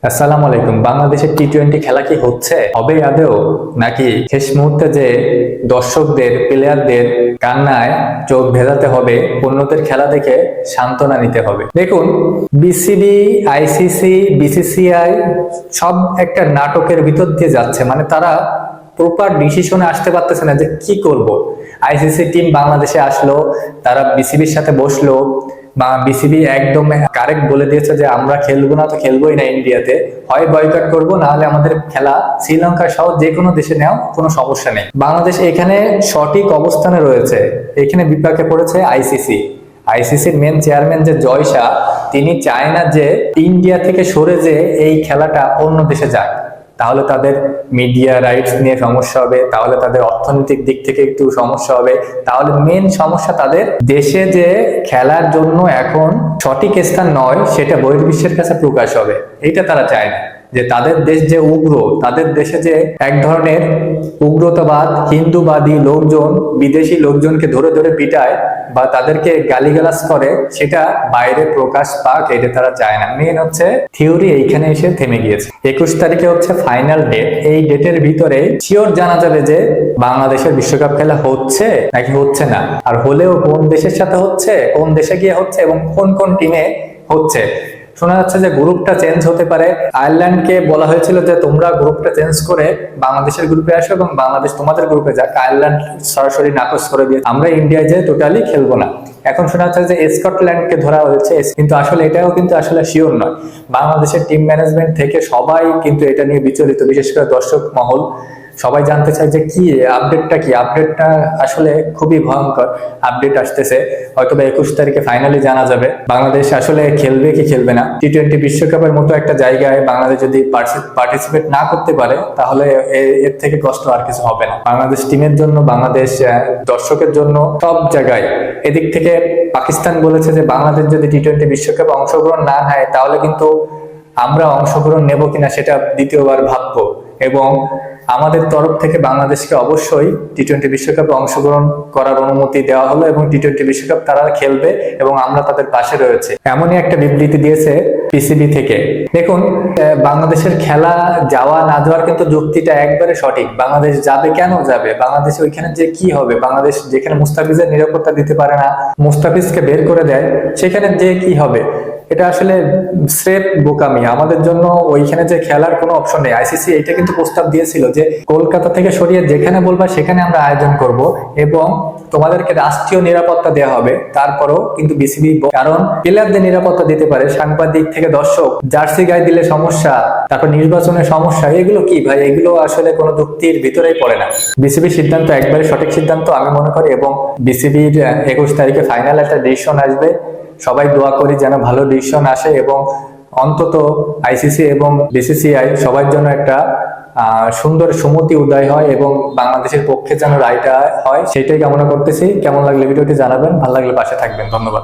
আসসালামু আলাইকুম। বাংলাদেশের টি-20 খেলা কি হবে আদৌ, নাকি শেষ মুহূর্তে যে দর্শকদের প্লেয়ারদের কান্নায় চোখ ভেজাতে হবে, অন্যদের খেলা দেখে সান্ত্বনা নিতে হবে? দেখুন, বিসিবি, আইসিসি, বিসিসিআই সব একটা নাটকের ভিতর দিয়ে যাচ্ছে। মানে তারা প্রপার ডিসিশনে আসতে পারতেছে না যে কি করব। আইসিসি টিম বাংলাদেশে আসলো, তারা বিসিবির সাথে বসলো, বা বিসিবি একদম কারেক্ট বলে দিয়েছে যে আমরা খেলবো না, তো খেলবোই না ইন্ডিয়াতে, হয় বয়কট করবো, না হলে আমাদের খেলা শ্রীলঙ্কা সহ যে কোনো দেশে নেও, কোনো সমস্যা নেই। বাংলাদেশ এখানে সঠিক অবস্থানে রয়েছে। এখানে বিপাকে পড়েছে আইসিসি। আইসিসির মেন চেয়ারম্যান যে জয় শাহ, তিনি চায় না যে ইন্ডিয়া থেকে সরে যে এই খেলাটা অন্য দেশে যাক। তাহলে তাদের মিডিয়া রাইটস নিয়ে সমস্যা হবে, তাহলে তাদের অর্থনৈতিক দিক থেকে একটু সমস্যা হবে, তাহলে মেন সমস্যা তাদের দেশে যে খেলার জন্য এখন সঠিক স্থান নয়, সেটা বহির্বিশ্বের কাছে প্রকাশ হবে। এটা তারা চায় না, যে তাদের দেশ যে উগ্র, তাদের দেশে যে এক ধরনের উগ্রতাবাদ, হিন্দুবাদী লোকজন বিদেশি লোকজনকে ধরে ধরে পিটায় বা তাদেরকে গালিগালাজ করে, সেটা বাইরে প্রকাশ পাক, এটা তারা চায় না। মেন হচ্ছে থিওরি এইখানে এসে থেমে গিয়েছে। 21 তারিখে হচ্ছে ফাইনাল ডেট। এই ডেটের ভিতরে শিওর জানা যাবে যে বাংলাদেশের বিশ্বকাপ খেলা হচ্ছে নাকি হচ্ছে না, আর হলেও কোন দেশের সাথে হচ্ছে, কোন দেশে গিয়ে হচ্ছে এবং কোন কোন টিমে হচ্ছে। শোনা যাচ্ছে যে গ্রুপটা চেঞ্জ হতে পারে। আয়ারল্যান্ডকে বলা হয়েছিল যে তোমরা গ্রুপটা চেঞ্জ করে বাংলাদেশের গ্রুপে আসো এবং বাংলাদেশ তোমাদের গ্রুপে যাক। আয়ারল্যান্ড সরাসরি নাকচ করে দিয়ে আমরা ইন্ডিয়া যে টোটালি খেলবো না। এখন শোনা যাচ্ছে যে স্কটল্যান্ডকে ধরা হয়েছে, কিন্তু আসলে এটাও কিন্তু আসলে শিওর নয়। বাংলাদেশের টিম ম্যানেজমেন্ট থেকে সবাই কিন্তু এটা নিয়ে বিচলিত, বিশেষ করে দর্শক মহল। সবাই জানতে চায় যে কি আপডেটটা, কি আপডেটটা আসলে খুবই ভয়ঙ্কর আপডেট আসতেছে। হয়তো বা 21 তারিখে ফাইনালি জানা যাবে বাংলাদেশ আসলে খেলবে কি খেলবে না। টি-20 বিশ্বকাপের মতো একটা জায়গায় বাংলাদেশ যদি পার্টিসিপেট না করতে পারে, তাহলে এর থেকে কষ্ট আর কিছু হবে না বাংলাদেশ টিমের জন্য, বাংলাদেশ দর্শকের জন্য, সব জায়গায়। এদিক থেকে পাকিস্তান বলেছে যে বাংলাদেশ যদি টি-20 বিশ্বকাপে অংশগ্রহণ না হয়, তাহলে কিন্তু আমরা অংশগ্রহণ নেব কিনা সেটা দ্বিতীয়বার ভাববো। এবং আমাদের তরফ থেকে বাংলাদেশকে অবশ্যই টি-20 বিশ্বকাপে অংশগ্রহণ করার অনুমতি দেওয়া হলো এবং টি-20 বিশ্বকাপ তারা খেলবে এবং আমরা তাদের পাশে রয়েছে, এমনই একটা বিবৃতি দিয়েছে পিসিবি থেকে। দেখুন, বাংলাদেশের খেলা যাওয়া না যাওয়ার কিন্তু যুক্তিটা একবারে সঠিক। বাংলাদেশ যাবে, কেন যাবে? বাংলাদেশ ওইখানে যে কি হবে? বাংলাদেশ যেখানে মুস্তাফিজের নিরাপত্তা দিতে পারে না, মুস্তাফিজকে বের করে দেয়, সেখানে যে কি হবে? এটা আসলে স্রেফ বোকামি। আমাদের জন্য ওইখানে যে খেলার কোনো অপশন নেই। আইসিসি এটা কিন্তু প্রস্তাব দিয়েছিল যে কলকাতা থেকে সরিয়ে যেখানে বলবা সেখানে আমরা আয়োজন করব এবং তোমাদেরকে রাষ্ট্রীয় নিরাপত্তা দেওয়া হবে। তারপরও কিন্তু বিসিবি, কারণ প্লেয়ারদের নিরাপত্তা দিতে পারে, সাংবাদিক থেকে দর্শক, জার্সি গায়ে দিলে সমস্যা, তারপর নির্বাচনের সমস্যা, এগুলো কি ভাই? এগুলো আসলে কোনো যুক্তির ভিতরেই পড়ে না। বিসিবির সিদ্ধান্ত একবারে সঠিক সিদ্ধান্ত আমি মনে করি, এবং বিসিবির 21 তারিখে ফাইনাল একটা ডিসিশন আসবে। সবাই দোয়া করি যেন ভালো ডিসিশন আসে এবং অন্তত আইসিসি এবং বিসিসিআই সবার জন্য একটা সুন্দর সুমতি উদয় হয় এবং বাংলাদেশের পক্ষে যেন রায়টা হয়, সেটাই কামনা করতেছি। কেমন লাগলে ভিডিওটি জানাবেন, ভালো লাগলে পাশে থাকবেন। ধন্যবাদ।